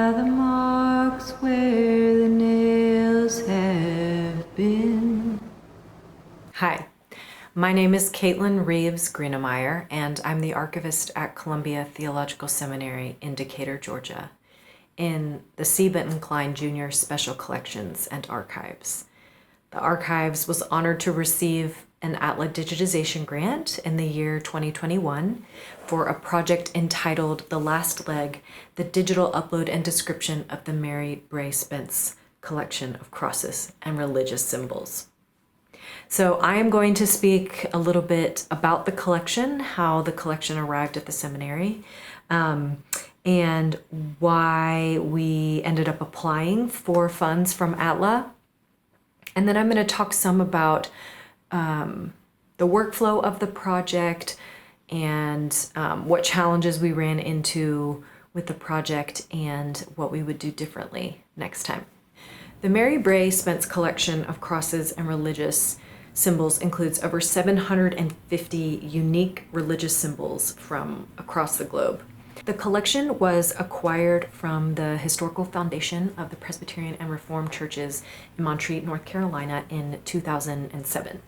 are the marks where the nails have been. Hi, my name is Caitlin Reeves Greenemeyer, and I'm the archivist at Columbia Theological Seminary in Decatur, Georgia, in the C. Benton Klein Jr. Special Collections and Archives. The Archives was honored to receive an atla digitization grant in the year 2021 for a project entitled The Last Leg, the digital upload and description of the Mary Bray Spence collection of crosses and religious symbols. So I am going to speak a little bit about the collection, how the collection arrived at the seminary, and why we ended up applying for funds from atla. And then I'm going to talk some about the workflow of the project and what challenges we ran into with the project and what we would do differently next time. The Mary Bray Spence collection of crosses and religious symbols includes over 750 unique religious symbols from across the globe. The collection was acquired from the Historical Foundation of the Presbyterian and Reformed Churches in Montreat, North Carolina in 2007.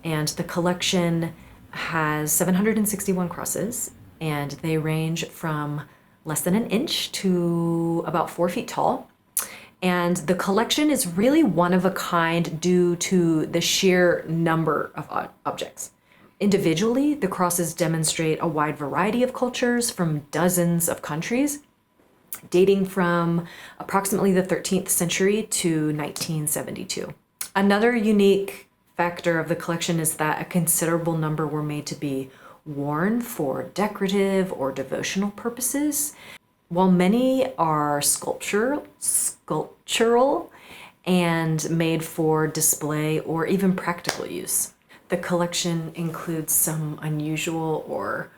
And the collection has 761 crosses, and they range from less than an inch to about 4 feet tall. And the collection is really one of a kind due to the sheer number of objects. Individually, the crosses demonstrate a wide variety of cultures from dozens of countries, dating from approximately the 13th century to 1972. Another unique factor of the collection is that a considerable number were made to be worn for decorative or devotional purposes, while many are sculptural and made for display or even practical use. The collection includes some unusual or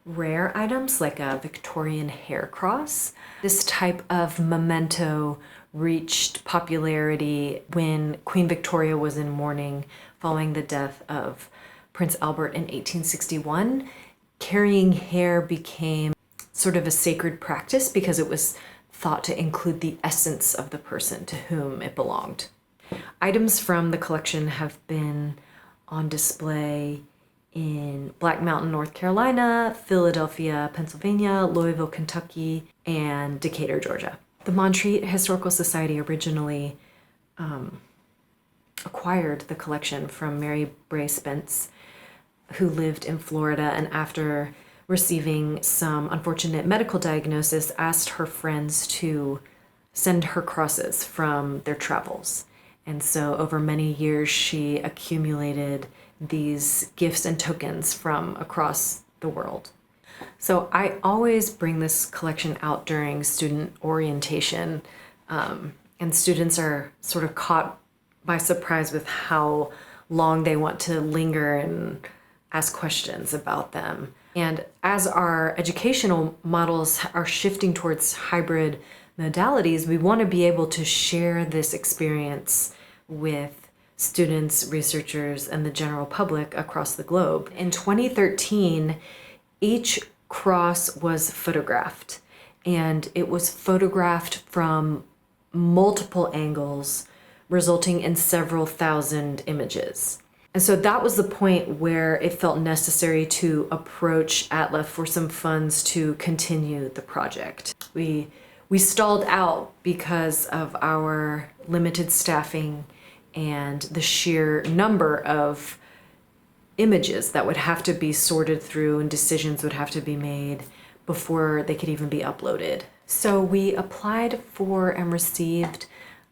rare items like a Victorian hair cross. This type of memento reached popularity when Queen Victoria was in mourning following the death of Prince Albert in 1861. Carrying hair became sort of a sacred practice because it was thought to include the essence of the person to whom it belonged. Items from the collection have been on display in Black Mountain, North Carolina, Philadelphia, Pennsylvania, Louisville, Kentucky, and Decatur, Georgia. The Montreat Historical Society originally acquired the collection from Mary Bray Spence, who lived in Florida, and after receiving some unfortunate medical diagnosis, asked her friends to send her crosses from their travels. And so over many years, she accumulated these gifts and tokens from across the world. So I always bring this collection out during student orientation, and students are sort of caught by surprise with how long they want to linger and ask questions about them. And as our educational models are shifting towards hybrid modalities, we want to be able to share this experience with students, researchers, and the general public across the globe. In 2013, each cross was photographed, and it was photographed from multiple angles, resulting in several thousand images. And so that was the point where it felt necessary to approach atla for some funds to continue the project. We stalled out because of our limited staffing and the sheer number of images that would have to be sorted through and decisions would have to be made before they could even be uploaded. So we applied for and received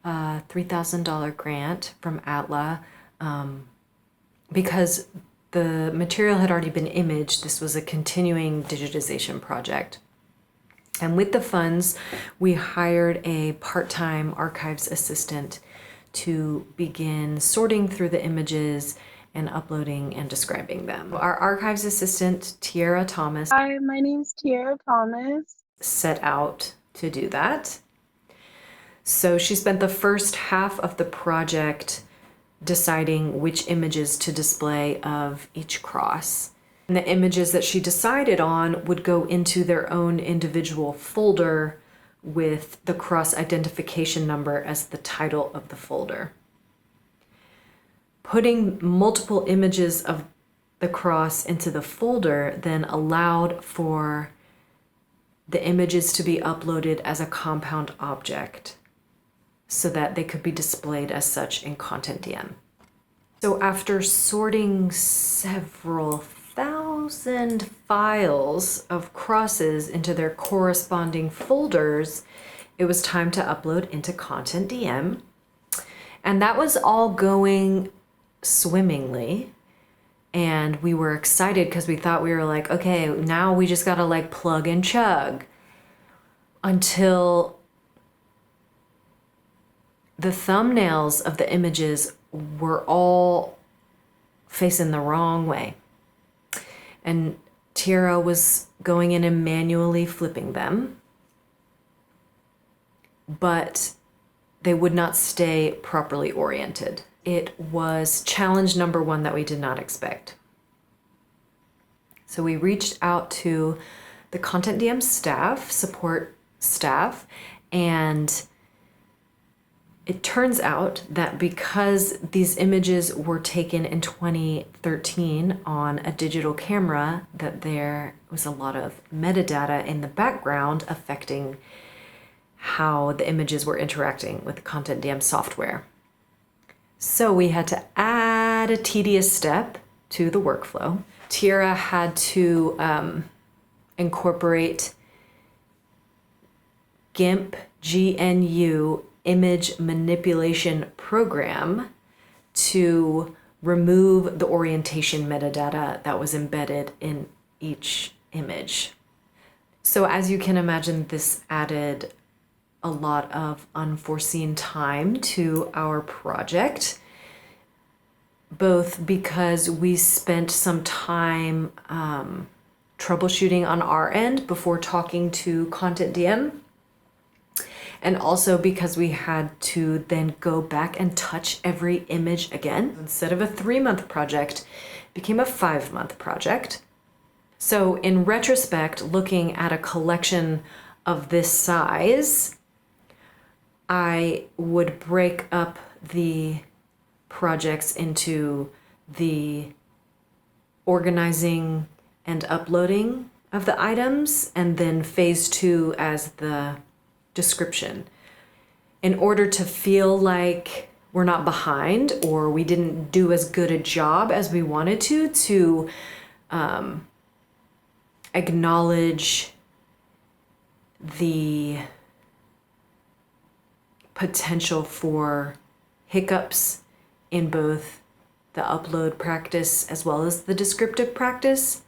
a $3,000 grant from atla because the material had already been imaged. This was a continuing digitization project. And with the funds, we hired a part-time archives assistant to begin sorting through the images and uploading and describing them. Our archives assistant, Tiara Thomas, Hi, my name's Tiara Thomas. set out to do that. So she spent the first half of the project deciding which images to display of each cross. And the images that she decided on would go into their own individual folder with the cross identification number as the title of the folder. Putting multiple images of the cross into the folder then allowed for the images to be uploaded as a compound object so that they could be displayed as such in Content DM. So after sorting several thousand files of crosses into their corresponding folders, it was time to upload into Content DM. And that was all going swimmingly. And we were excited because we thought we were like, okay, now we just gotta like plug and chug, until the thumbnails of the images were all facing the wrong way. And Tiara was going in and manually flipping them, but they would not stay properly oriented. It was challenge number one that we did not expect. So we reached out to the Content DM staff, support staff, and it turns out that because these images were taken in 2013 on a digital camera, that there was a lot of metadata in the background affecting how the images were interacting with the Content DM software. So we had to add a tedious step to the workflow. Tiara had to incorporate GIMP GNU image manipulation program to remove the orientation metadata that was embedded in each image. So as you can imagine, this added a lot of unforeseen time to our project, both because we spent some time troubleshooting on our end before talking to Content DM, and also because we had to then go back and touch every image again. Instead of a 3-month project, it became a 5-month project. So in retrospect, looking at a collection of this size, I would break up the projects into the organizing and uploading of the items, and then phase 2 as the description, in order to feel like we're not behind or we didn't do as good a job as we wanted to acknowledge the potential for hiccups in both the upload practice as well as the descriptive practice,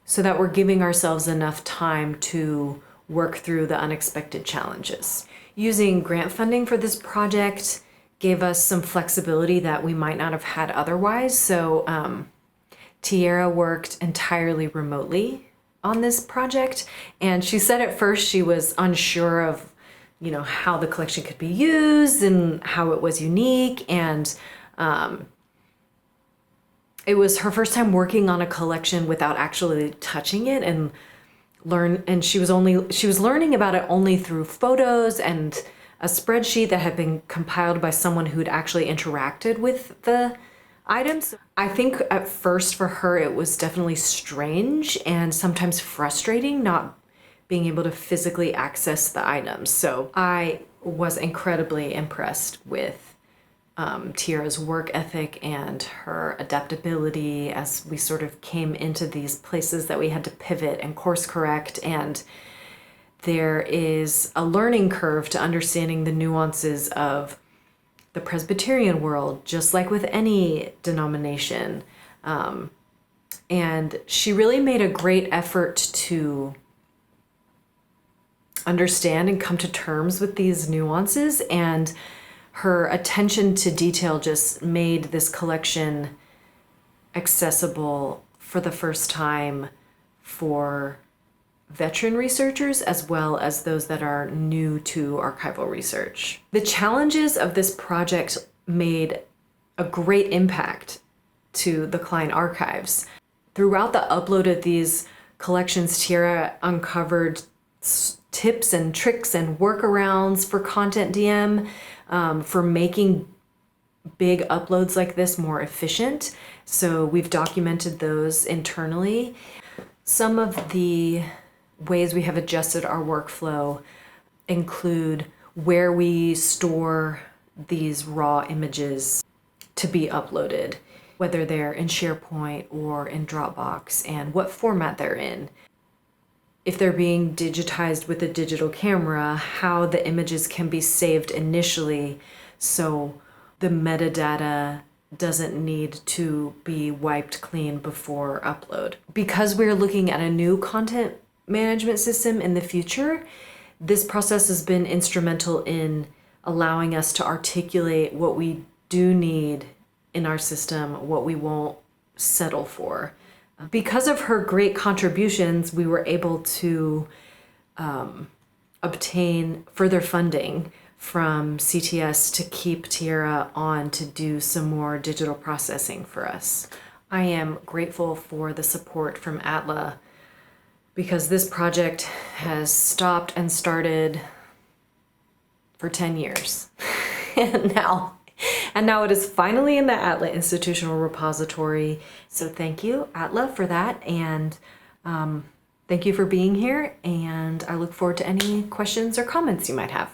so that we're giving ourselves enough time to work through the unexpected challenges. Using grant funding for this project gave us some flexibility that we might not have had otherwise. So Tiara worked entirely remotely on this project, and she said at first she was unsure of how the collection could be used and how it was unique, and it was her first time working on a collection without actually touching it, and she was learning about it only through photos and a spreadsheet that had been compiled by someone who'd actually interacted with the items. I think at first for her it was definitely strange and sometimes frustrating not being able to physically access the items. So I was incredibly impressed with Tiara's work ethic and her adaptability as we sort of came into these places that we had to pivot and course correct. And there is a learning curve to understanding the nuances of the Presbyterian world, just like with any denomination. And she really made a great effort to understand and come to terms with these nuances, and her attention to detail just made this collection accessible for the first time for veteran researchers as well as those that are new to archival research. The challenges of this project made a great impact to the Klein archives. Throughout the upload of these collections, Tiara uncovered tips and tricks and workarounds for Content DM, for making big uploads like this more efficient. So we've documented those internally. Some of the ways we have adjusted our workflow include where we store these raw images to be uploaded, whether they're in SharePoint or in Dropbox, and what format they're in. If they're being digitized with a digital camera, how the images can be saved initially so the metadata doesn't need to be wiped clean before upload. Because we're looking at a new content management system in the future, this process has been instrumental in allowing us to articulate what we do need in our system, what we won't settle for. Because of her great contributions, we were able to obtain further funding from CTS to keep Tiara on to do some more digital processing for us. I am grateful for the support from Atla because this project has stopped and started for 10 years. and now it is finally in the Atla Institutional Repository. So thank you, Atla, for that. And thank you for being here. And I look forward to any questions or comments you might have.